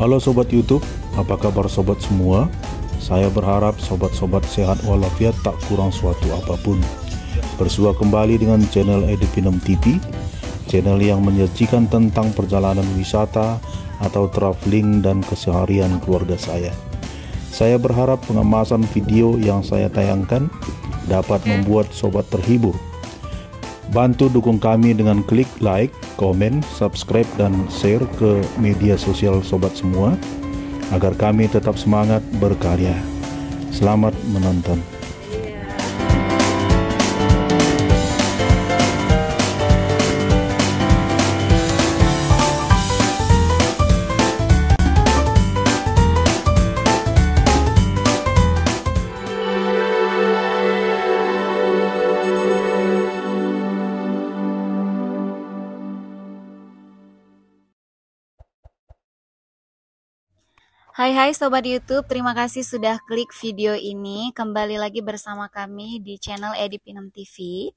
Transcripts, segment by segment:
Halo Sobat YouTube, apa kabar Sobat semua? Saya berharap sobat-sobat sehat walafiat tak kurang suatu apapun. Bersua kembali dengan channel Edipinem TV, channel yang menyajikan tentang perjalanan wisata atau traveling dan keseharian keluarga saya. Saya berharap pengemasan video yang saya tayangkan dapat membuat sobat terhibur. Bantu dukung kami dengan klik like, komen, subscribe, dan share ke media sosial sobat semua agar kami tetap semangat berkarya. Selamat menonton. Hai Sobat YouTube, terima kasih sudah klik video ini. Kembali lagi bersama kami di channel Edipinem TV.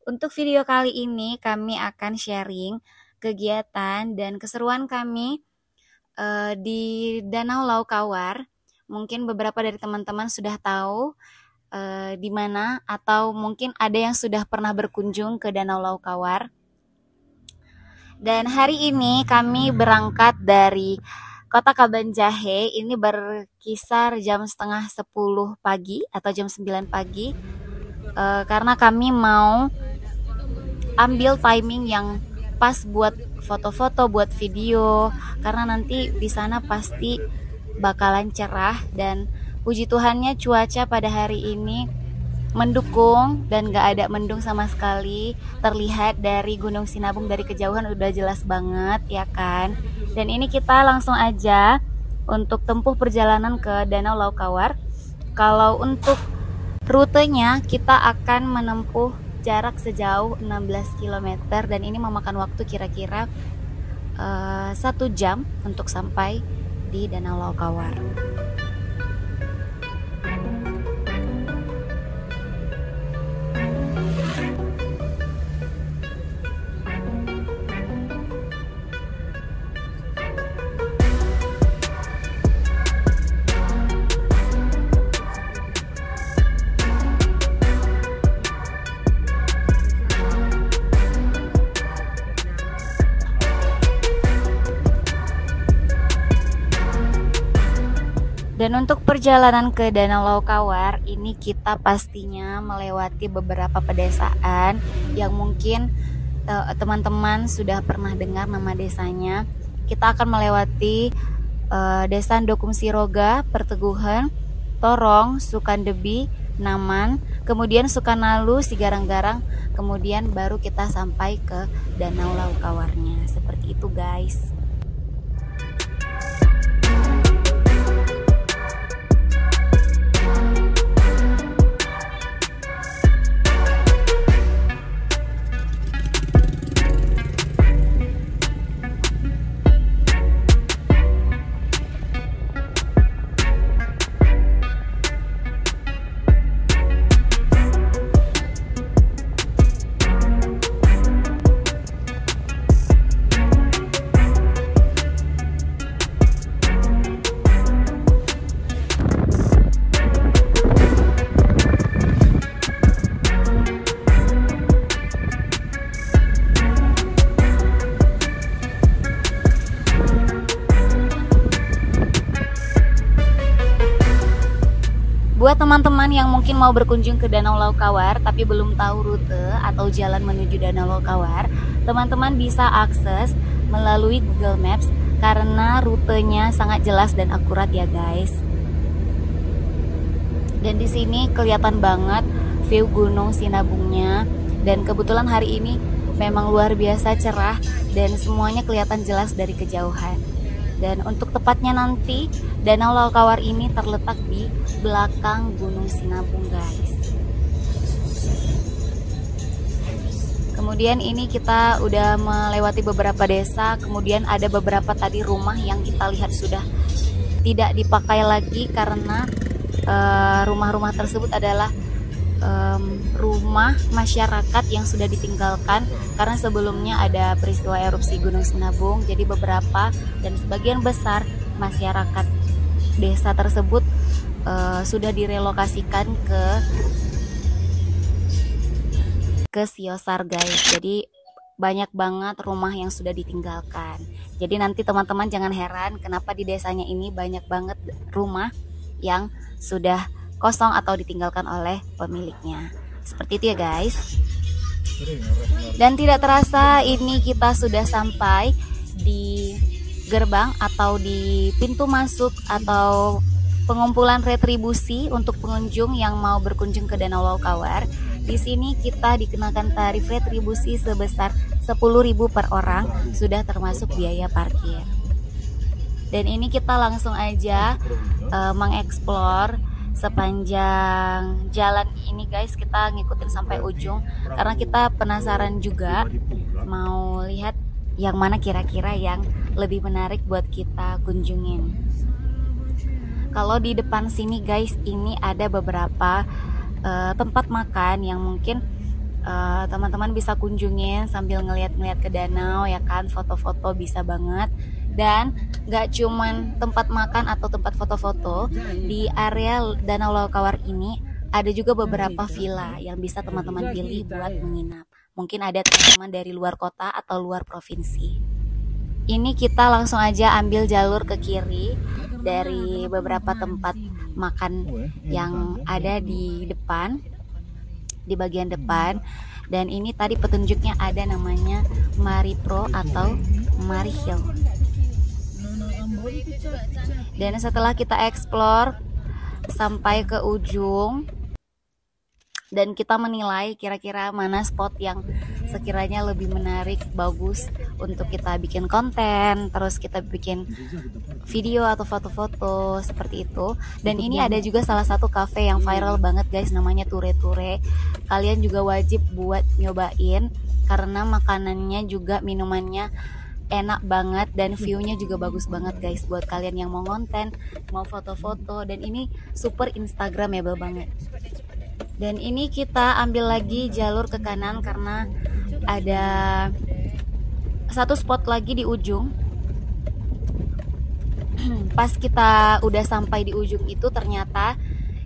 Untuk video kali ini kami akan sharing kegiatan dan keseruan kami di Danau Laukawar. Mungkin beberapa dari teman-teman sudah tahu di mana, atau mungkin ada yang sudah pernah berkunjung ke Danau Laukawar. Dan hari ini kami berangkat dari Kota Kabanjahe, ini berkisar jam setengah 10 pagi atau jam 9 pagi, karena kami mau ambil timing yang pas buat foto-foto, buat video, karena nanti di sana pasti bakalan cerah. Dan puji Tuhannya cuaca pada hari ini mendukung dan gak ada mendung sama sekali. Terlihat dari Gunung Sinabung dari kejauhan udah jelas banget ya kan. Dan ini kita langsung aja untuk tempuh perjalanan ke Danau Laukawar. Kalau untuk rutenya kita akan menempuh jarak sejauh 16 km dan ini memakan waktu kira-kira 1 jam untuk sampai di Danau Laukawar. Dan untuk perjalanan ke Danau Laukawar ini kita pastinya melewati beberapa pedesaan yang mungkin teman-teman sudah pernah dengar nama desanya. Kita akan melewati Desa Dokum Siroga, Perteguhan, Torong, Sukandebi, Naman, kemudian Sukanalu, Sigarang-garang, kemudian baru kita sampai ke Danau Laukawarnya. Seperti itu guys. Buat teman-teman yang mungkin mau berkunjung ke Danau Laukawar tapi belum tahu rute atau jalan menuju Danau Laukawar, teman-teman bisa akses melalui Google Maps karena rutenya sangat jelas dan akurat ya guys. Dan di sini kelihatan banget view Gunung Sinabungnya, dan kebetulan hari ini memang luar biasa cerah dan semuanya kelihatan jelas dari kejauhan. Dan untuk tepatnya nanti Danau Laukawar ini terletak di belakang Gunung Sinabung guys. Kemudian ini kita udah melewati beberapa desa, kemudian ada beberapa tadi rumah yang kita lihat sudah tidak dipakai lagi karena rumah-rumah tersebut adalah rumah masyarakat yang sudah ditinggalkan karena sebelumnya ada peristiwa erupsi Gunung Sinabung. Jadi beberapa dan sebagian besar masyarakat desa tersebut sudah direlokasikan ke Siosar guys. Jadi banyak banget rumah yang sudah ditinggalkan. Jadi nanti teman-teman jangan heran kenapa di desanya ini banyak banget rumah yang sudah kosong atau ditinggalkan oleh pemiliknya. Seperti itu ya guys. Dan tidak terasa ini kita sudah sampai di gerbang atau di pintu masuk atau pengumpulan retribusi untuk pengunjung yang mau berkunjung ke Danau Laukawar. Di sini kita dikenakan tarif retribusi sebesar 10.000 per orang, sudah termasuk biaya parkir. Dan ini kita langsung aja mengeksplor sepanjang jalan ini guys. Kita ngikutin sampai ujung karena kita penasaran juga mau lihat yang mana kira-kira yang lebih menarik buat kita kunjungin. Kalau di depan sini guys, ini ada beberapa tempat makan yang mungkin teman-teman bisa kunjungin sambil ngeliat-ngeliat ke danau ya kan, foto-foto bisa banget. Dan gak cuman tempat makan atau tempat foto-foto, di area Danau Laukawar ini ada juga beberapa villa yang bisa teman-teman pilih buat menginap. Mungkin ada teman-teman dari luar kota atau luar provinsi. Ini kita langsung aja ambil jalur ke kiri dari beberapa tempat makan yang ada di depan, di bagian depan. Dan ini tadi petunjuknya ada namanya Maripro atau Marihil. Dan setelah kita explore sampai ke ujung dan kita menilai kira-kira mana spot yang sekiranya lebih menarik, bagus untuk kita bikin konten, terus kita bikin video atau foto-foto seperti itu. Dan ini ada juga salah satu cafe yang viral banget guys, namanya Ture Ture. Kalian juga wajib buat nyobain karena makanannya juga minumannya enak banget dan viewnya juga bagus banget guys, buat kalian yang mau konten, mau foto-foto. Dan ini super instagramable banget. Dan ini kita ambil lagi jalur ke kanan karena ada satu spot lagi di ujung. Pas kita udah sampai di ujung itu, ternyata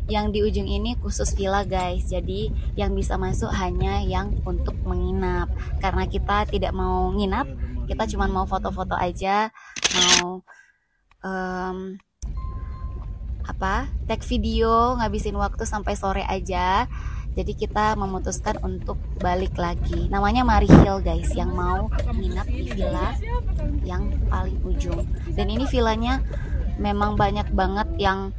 yang di ujung ini khusus villa guys. Jadi yang bisa masuk hanya yang untuk menginap. Karena kita tidak mau nginap, kita cuma mau foto-foto aja, mau tag video, ngabisin waktu sampai sore aja. Jadi kita memutuskan untuk balik lagi. Namanya Marihil guys, yang mau nginap di villa yang paling ujung. Dan ini villanya memang banyak banget yang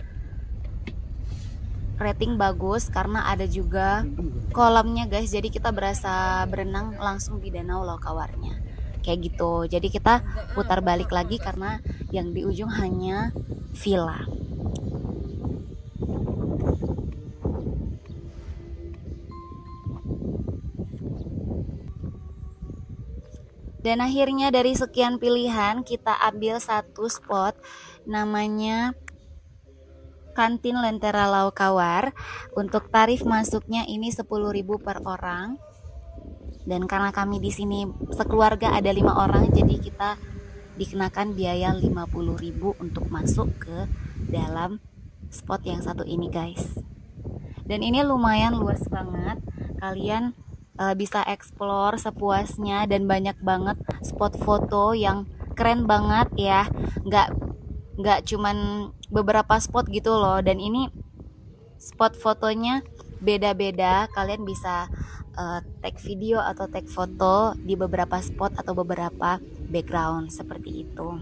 rating bagus karena ada juga kolamnya guys. Jadi kita berasa berenang langsung di Danau Laukawarnya. Kayak gitu. Jadi kita putar balik lagi karena yang di ujung hanya villa. Dan akhirnya dari sekian pilihan kita ambil satu spot namanya Kantin Lentera Laukawar. Untuk tarif masuknya ini 10.000 per orang. Dan karena kami di sini sekeluarga ada 5 orang, jadi kita dikenakan biaya 50.000 untuk masuk ke dalam spot yang satu ini guys. Dan ini lumayan luas banget. Kalian bisa explore sepuasnya dan banyak banget spot foto yang keren banget ya. Nggak cuman beberapa spot gitu loh. Dan ini spot fotonya beda-beda. Kalian bisa tag video atau tag foto di beberapa spot atau beberapa background seperti itu.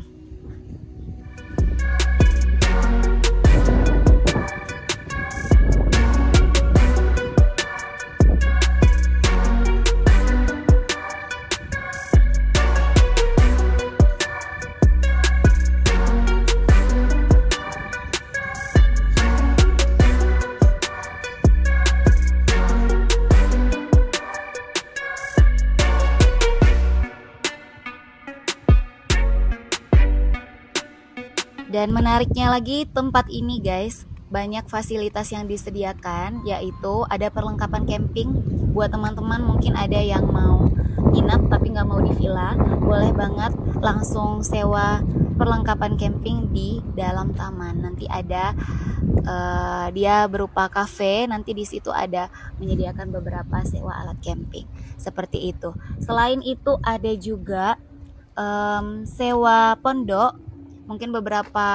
Dan menariknya lagi tempat ini guys, banyak fasilitas yang disediakan, yaitu ada perlengkapan camping buat teman-teman. Mungkin ada yang mau nginap tapi nggak mau di villa, boleh banget langsung sewa perlengkapan camping di dalam taman. Nanti ada dia berupa kafe, nanti di situ ada menyediakan beberapa sewa alat camping seperti itu. Selain itu ada juga sewa pondok. Mungkin beberapa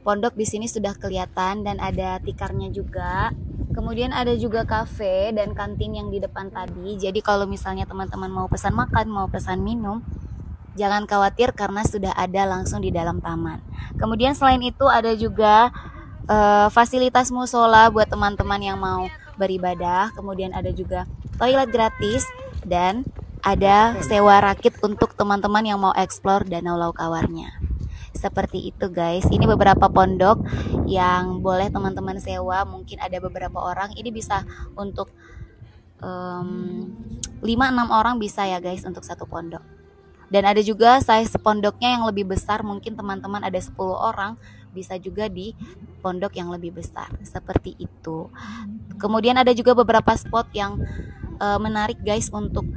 pondok di sini sudah kelihatan dan ada tikarnya juga. Kemudian ada juga kafe dan kantin yang di depan tadi. Jadi kalau misalnya teman-teman mau pesan makan, mau pesan minum, jangan khawatir karena sudah ada langsung di dalam taman. Kemudian selain itu ada juga fasilitas musola buat teman-teman yang mau beribadah. Kemudian ada juga toilet gratis dan ada sewa rakit untuk teman-teman yang mau eksplor Danau Laukawarnya. Seperti itu guys. Ini beberapa pondok yang boleh teman-teman sewa. Mungkin ada beberapa orang. Ini bisa untuk 5-6 orang bisa ya guys untuk satu pondok. Dan ada juga size pondoknya yang lebih besar. Mungkin teman-teman ada 10 orang, bisa juga di pondok yang lebih besar. Seperti itu. Kemudian ada juga beberapa spot yang menarik guys untuk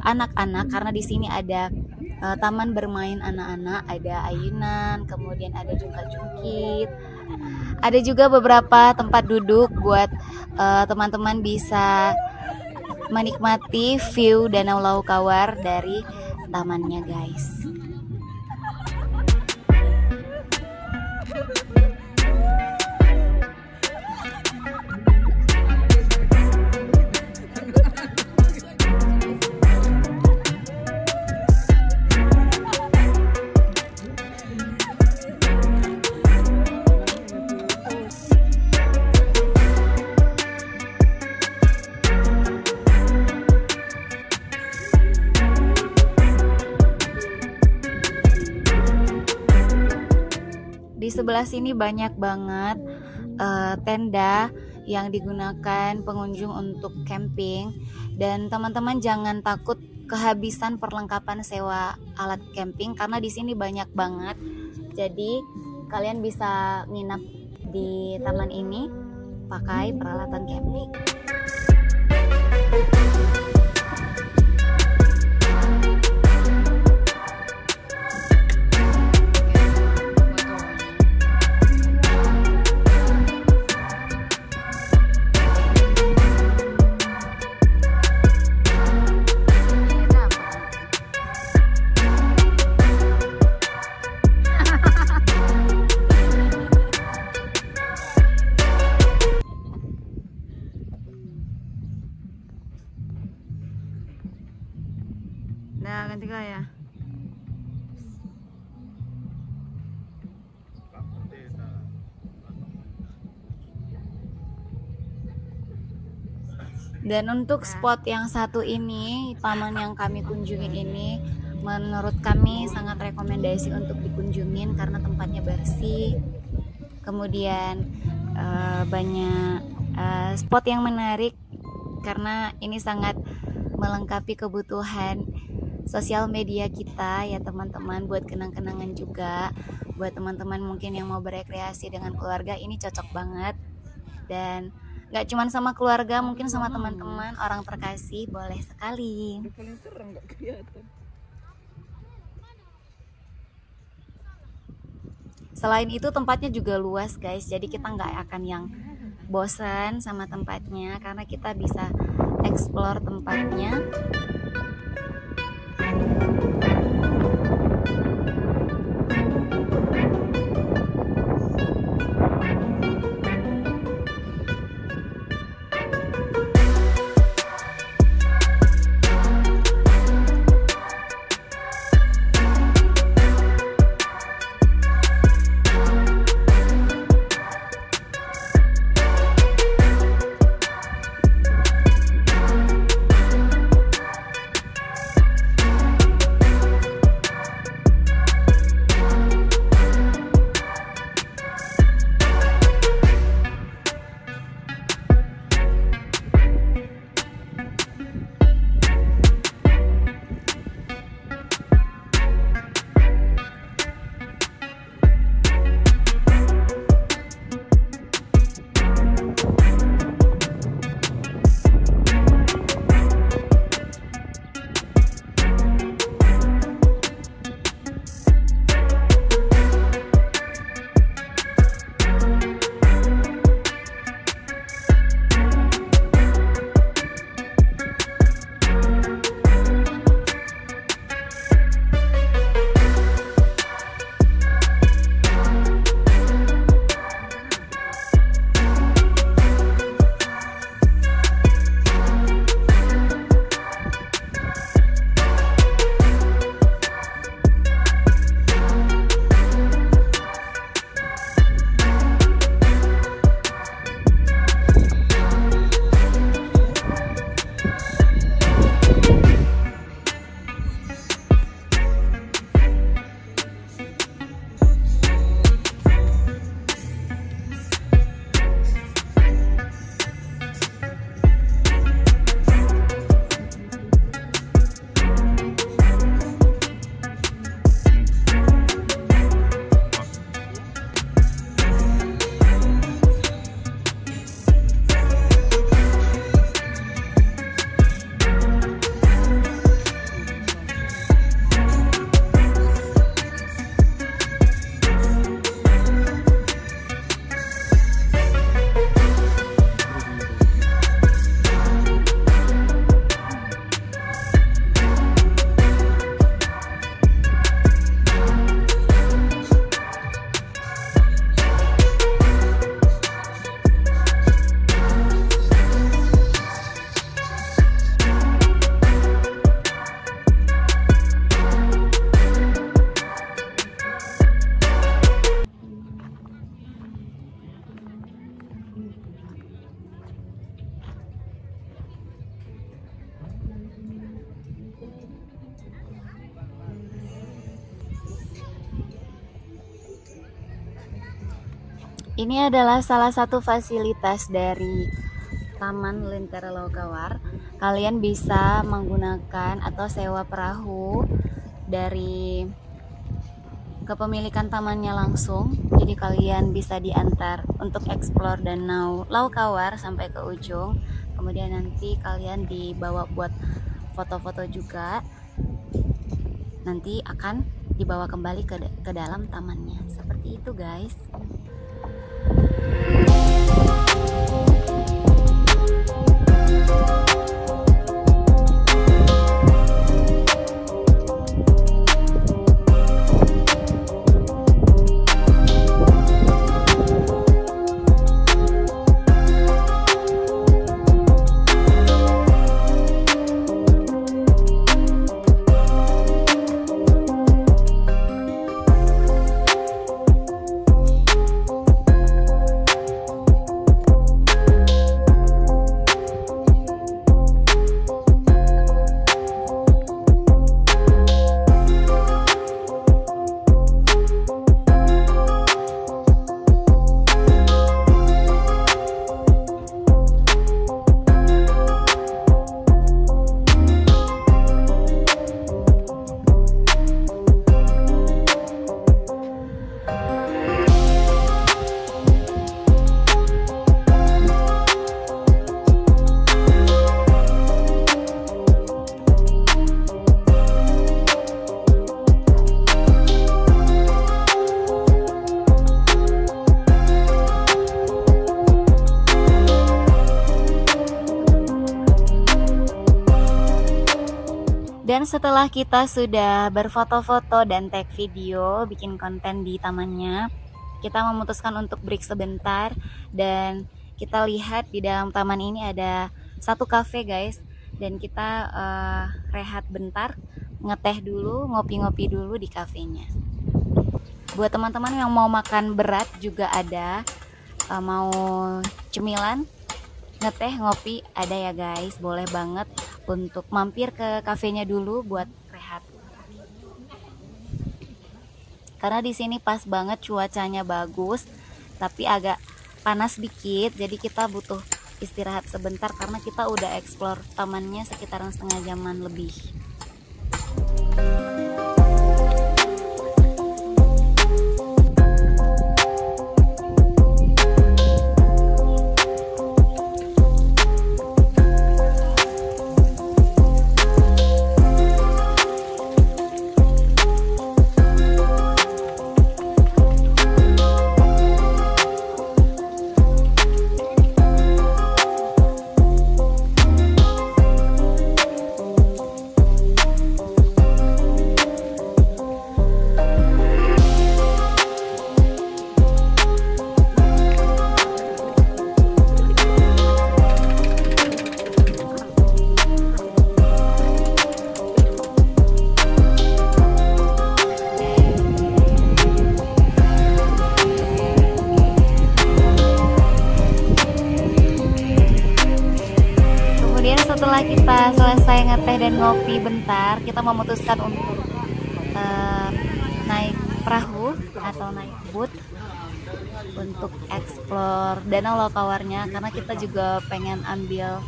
anak-anak, karena di sini ada taman bermain anak-anak, ada ayunan, kemudian ada juga jungkit. Ada juga beberapa tempat duduk buat teman-teman bisa menikmati view Danau Laukawar dari tamannya guys. Di sebelah sini banyak banget tenda yang digunakan pengunjung untuk camping, dan teman-teman jangan takut kehabisan perlengkapan sewa alat camping karena di sini banyak banget. Jadi kalian bisa nginap di taman ini pakai peralatan camping. Nah, ganti gaya. Dan untuk spot yang satu ini, taman yang kami kunjungi ini, menurut kami sangat rekomendasi untuk dikunjungin karena tempatnya bersih. Kemudian banyak spot yang menarik karena ini sangat melengkapi kebutuhan sosial media kita ya teman-teman, buat kenang-kenangan juga buat teman-teman mungkin yang mau berekreasi dengan keluarga. Ini cocok banget, dan gak cuma sama keluarga, mungkin sama teman-teman, orang terkasih, boleh sekali. Selain itu tempatnya juga luas guys, jadi kita nggak akan yang bosan sama tempatnya karena kita bisa explore tempatnya. Ini adalah salah satu fasilitas dari Taman Lentera Laukawar. Kalian bisa menggunakan atau sewa perahu dari kepemilikan tamannya langsung. Jadi kalian bisa diantar untuk eksplor Danau Laukawar sampai ke ujung. Kemudian nanti kalian dibawa buat foto-foto juga. Nanti akan dibawa kembali ke dalam tamannya. Seperti itu, guys. Dan setelah kita sudah berfoto-foto dan tag video, bikin konten di tamannya, kita memutuskan untuk break sebentar. Dan kita lihat di dalam taman ini ada satu cafe, guys. Dan kita rehat bentar, ngeteh dulu, ngopi-ngopi dulu di kafenya. Buat teman-teman yang mau makan berat juga ada, mau cemilan, ngeteh, ngopi ada ya guys. Boleh banget untuk mampir ke kafenya dulu buat rehat. Karena di sini pas banget, cuacanya bagus, tapi agak panas dikit, jadi kita butuh istirahat sebentar karena kita udah explore tamannya sekitaran setengah jaman lebih. Setelah kita selesai ngeteh dan ngopi bentar, kita memutuskan untuk naik perahu atau naik boat untuk explore Danau Laukawarnya, karena kita juga pengen ambil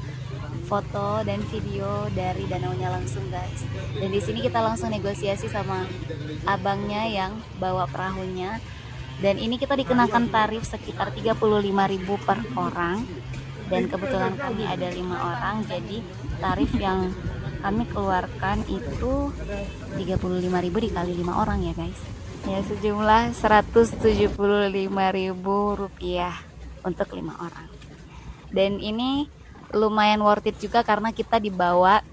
foto dan video dari danaunya langsung, guys. Dan di sini kita langsung negosiasi sama abangnya yang bawa perahunya. Dan ini kita dikenakan tarif sekitar 35.000 per orang. Dan kebetulan kami ada 5 orang, jadi tarif yang kami keluarkan itu 35.000 dikali 5 orang ya guys. Ya, sejumlah 175.000 rupiah untuk 5 orang. Dan ini lumayan worth it juga karena kita dibawa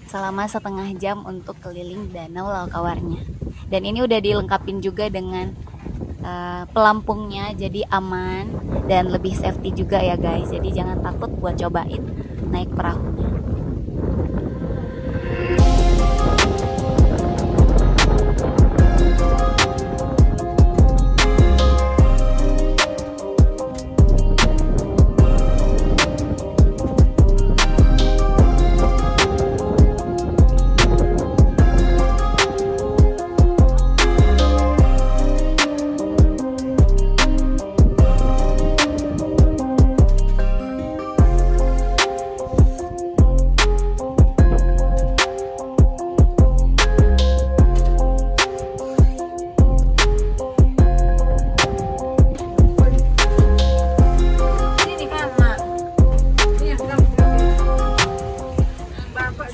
selama setengah jam untuk keliling Danau Laukawarnya. Dan ini udah dilengkapin juga dengan pelampungnya, jadi aman dan lebih safety juga ya guys. Jadi jangan takut buat cobain naik perahunya.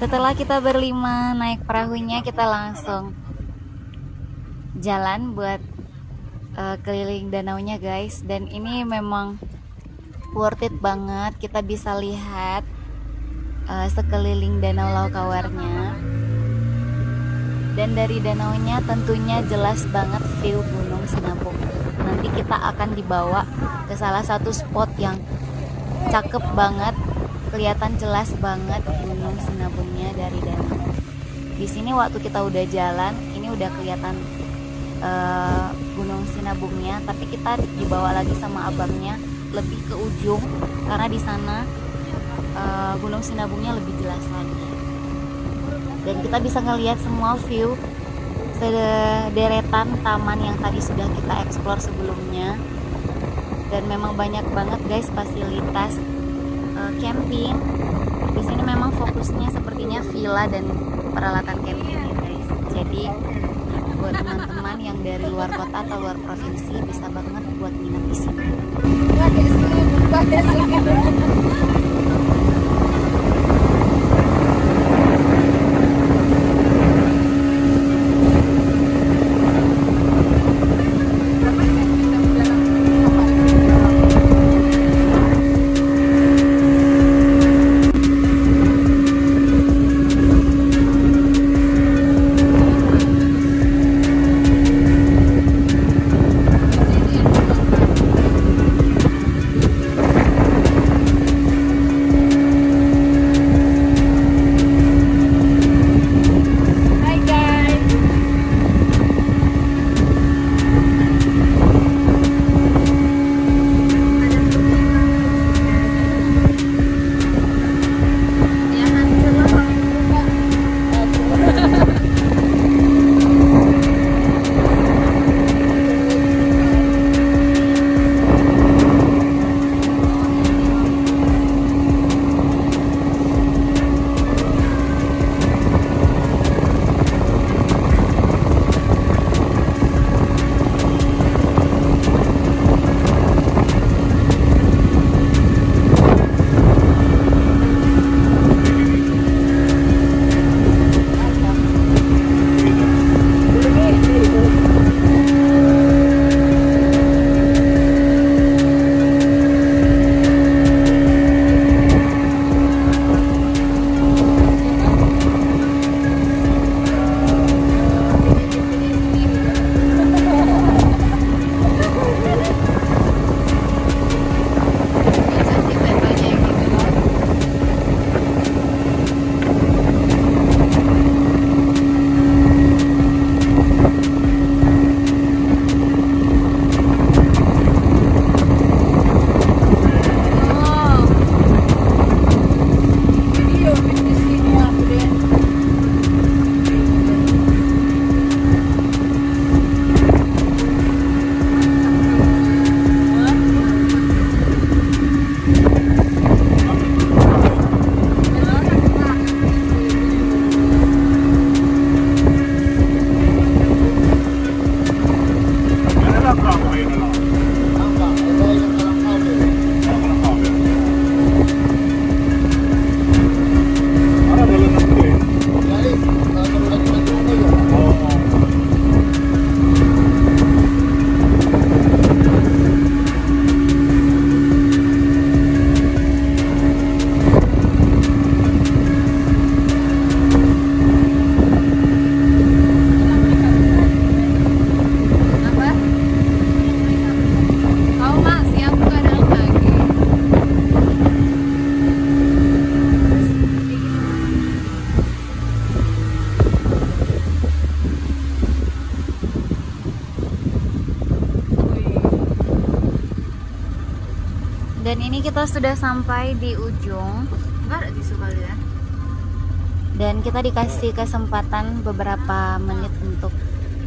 Setelah kita berlima naik perahunya, kita langsung jalan buat keliling danaunya guys. Dan ini memang worth it banget, kita bisa lihat sekeliling danau Laukawarnya. Dan dari danaunya tentunya jelas banget view Gunung Sinabung. Nanti kita akan dibawa ke salah satu spot yang cakep banget, kelihatan jelas banget Gunung Sinabungnya dari danau. Di sini waktu kita udah jalan, ini udah kelihatan Gunung Sinabungnya, tapi kita dibawa lagi sama abangnya lebih ke ujung karena di sana Gunung Sinabungnya lebih jelas lagi. Dan kita bisa ngelihat semua view sederetan taman yang tadi sudah kita eksplor sebelumnya. Dan memang banyak banget guys fasilitas camping. Di sini memang fokusnya sepertinya villa dan peralatan camping ya guys. Jadi buat teman-teman yang dari luar kota atau luar provinsi bisa banget buat nginep di sini. Dan ini kita sudah sampai di ujung. Enggak ada tisu kali ya. Dan kita dikasih kesempatan beberapa menit untuk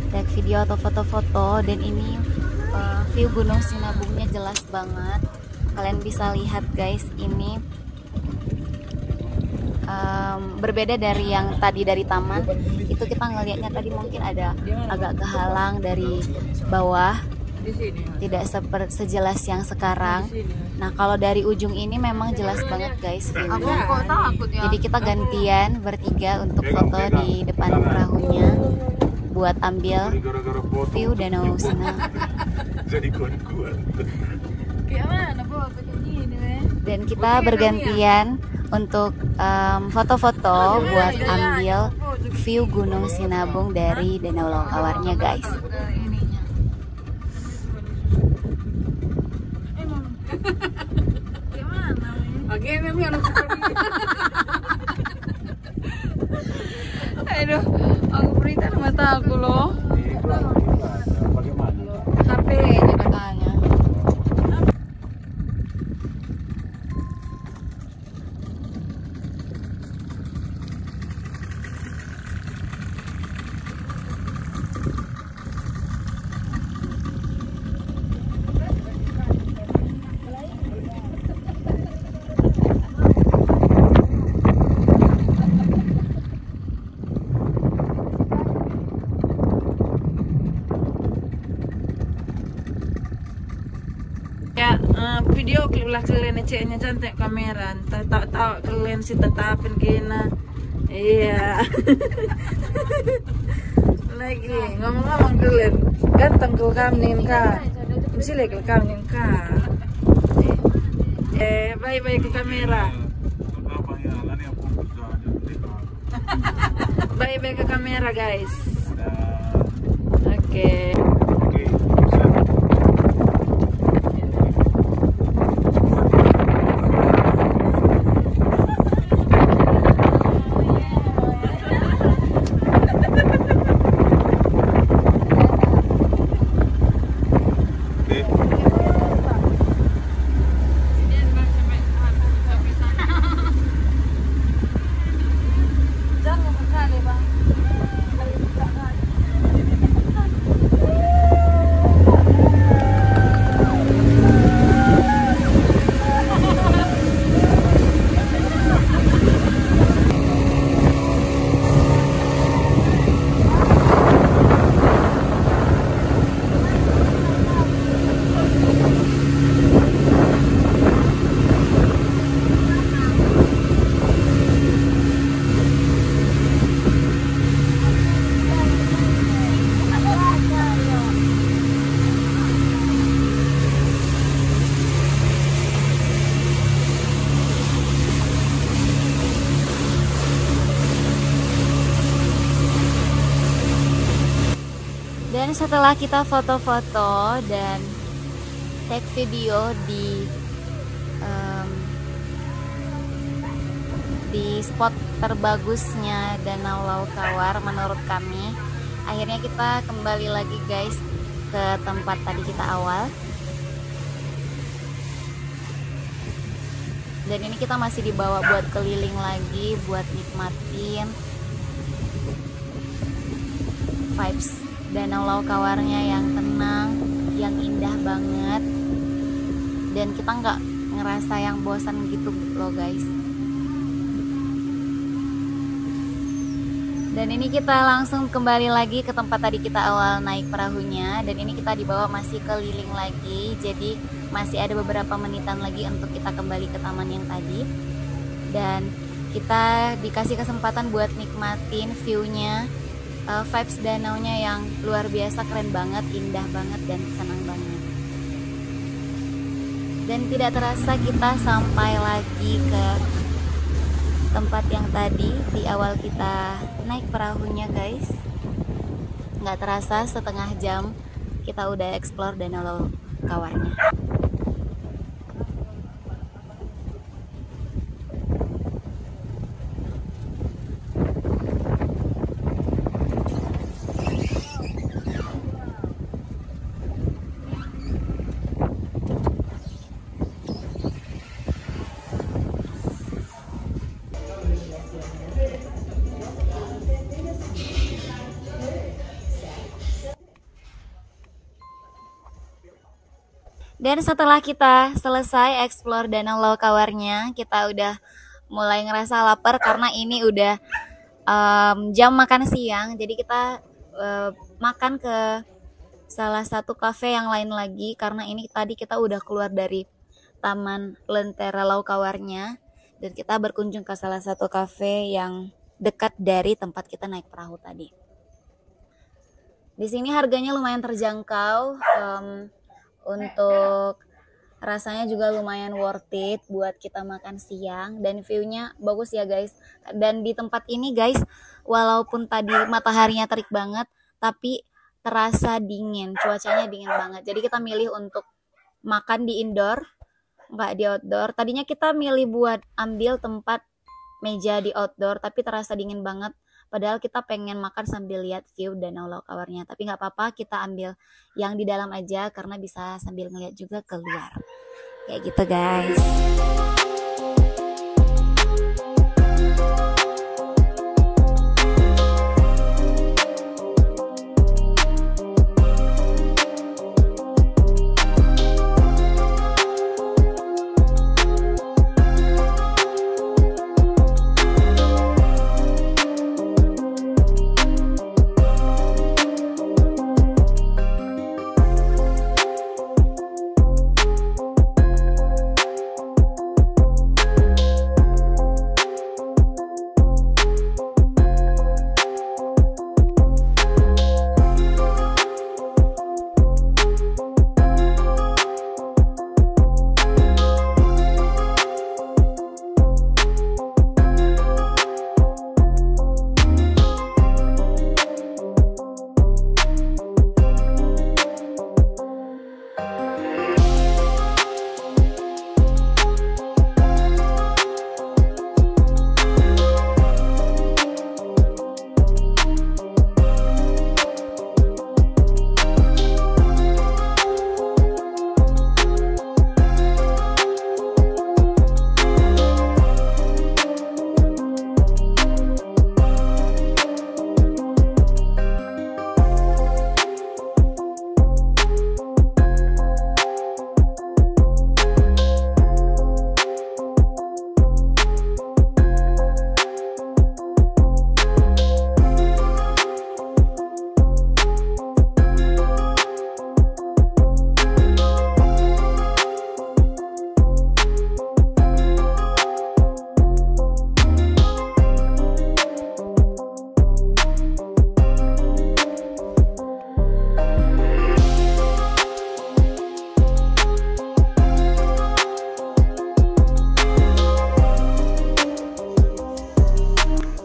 take video atau foto-foto. Dan ini view Gunung Sinabungnya jelas banget. Kalian bisa lihat guys, ini berbeda dari yang tadi dari taman. Itu kita ngelihatnya tadi mungkin ada agak kehalang dari bawah. tidak sejelas yang sekarang. Nah kalau dari ujung ini memang jelas banget guys view-nya. Jadi kita gantian bertiga untuk foto di depan perahunya buat ambil view Danau Sina. Dan kita bergantian untuk foto-foto buat ambil view Gunung Sinabung dari Danau Laukawarnya guys. Aduh, aku berita mata aku loh. HP-nya katanya. Ya, video klip lah kalian ceknya cantik kamera. Tak tahu kalian sih tetapin kena. Iya. Lagi ngomong-ngomong kalian ganteng kau kamnin ka. Mesti lagi kamnin ka. Bye-bye ke kamera. Bye-bye ke kamera guys. Oke. Dan setelah kita foto-foto dan take video di spot terbagusnya Danau Laukawar menurut kami, akhirnya kita kembali lagi guys ke tempat tadi kita awal. Dan ini kita masih dibawa buat keliling lagi, buat nikmatin vibes Danau Laukawarnya yang tenang, yang indah banget, dan kita nggak ngerasa yang bosan gitu loh guys. Dan ini kita langsung kembali lagi ke tempat tadi kita awal naik perahunya, dan ini kita dibawa masih keliling lagi, jadi masih ada beberapa menitan lagi untuk kita kembali ke taman yang tadi. Dan kita dikasih kesempatan buat nikmatin view-nya, vibes danaunya yang luar biasa, keren banget, indah banget, dan tenang banget. Dan tidak terasa kita sampai lagi ke tempat yang tadi di awal kita naik perahunya guys. Nggak terasa setengah jam kita udah explore Danau Laukawarnya. Dan setelah kita selesai explore Danau Laukawarnya, kita udah mulai ngerasa lapar karena ini udah jam makan siang. Jadi kita makan ke salah satu cafe yang lain lagi, karena ini tadi kita udah keluar dari Taman Lentera Laukawarnya dan kita berkunjung ke salah satu cafe yang dekat dari tempat kita naik perahu tadi. Di sini harganya lumayan terjangkau, untuk rasanya juga lumayan worth it buat kita makan siang, dan view-nya bagus ya guys. Dan di tempat ini guys, walaupun tadi mataharinya terik banget, tapi terasa dingin, cuacanya dingin banget. Jadi kita milih untuk makan di indoor, nggak di outdoor. Tadinya kita milih buat ambil tempat meja di outdoor, tapi terasa dingin banget. Padahal kita pengen makan sambil lihat view Danau Laukawarnya. Tapi nggak apa-apa, kita ambil yang di dalam aja karena bisa sambil ngeliat juga keluar. Kayak gitu guys.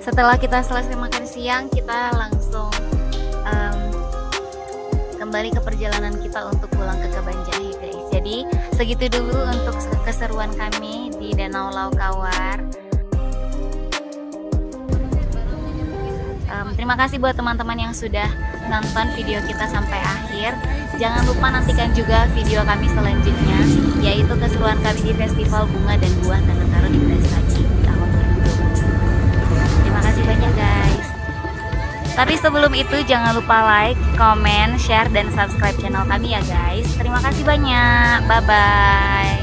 Setelah kita selesai makan siang, kita langsung kembali ke perjalanan kita untuk pulang ke Kabanjahe guys. Jadi segitu dulu untuk keseruan kami di Danau Laukawar. Terima kasih buat teman-teman yang sudah nonton video kita sampai akhir. Jangan lupa nantikan juga video kami selanjutnya, yaitu keseruan kami di Festival Bunga dan Buah Tanah di Prestasi tahun 2020. Terima kasih banyak guys. Tapi sebelum itu jangan lupa like, comment, share, dan subscribe channel kami ya guys. Terima kasih banyak. Bye-bye.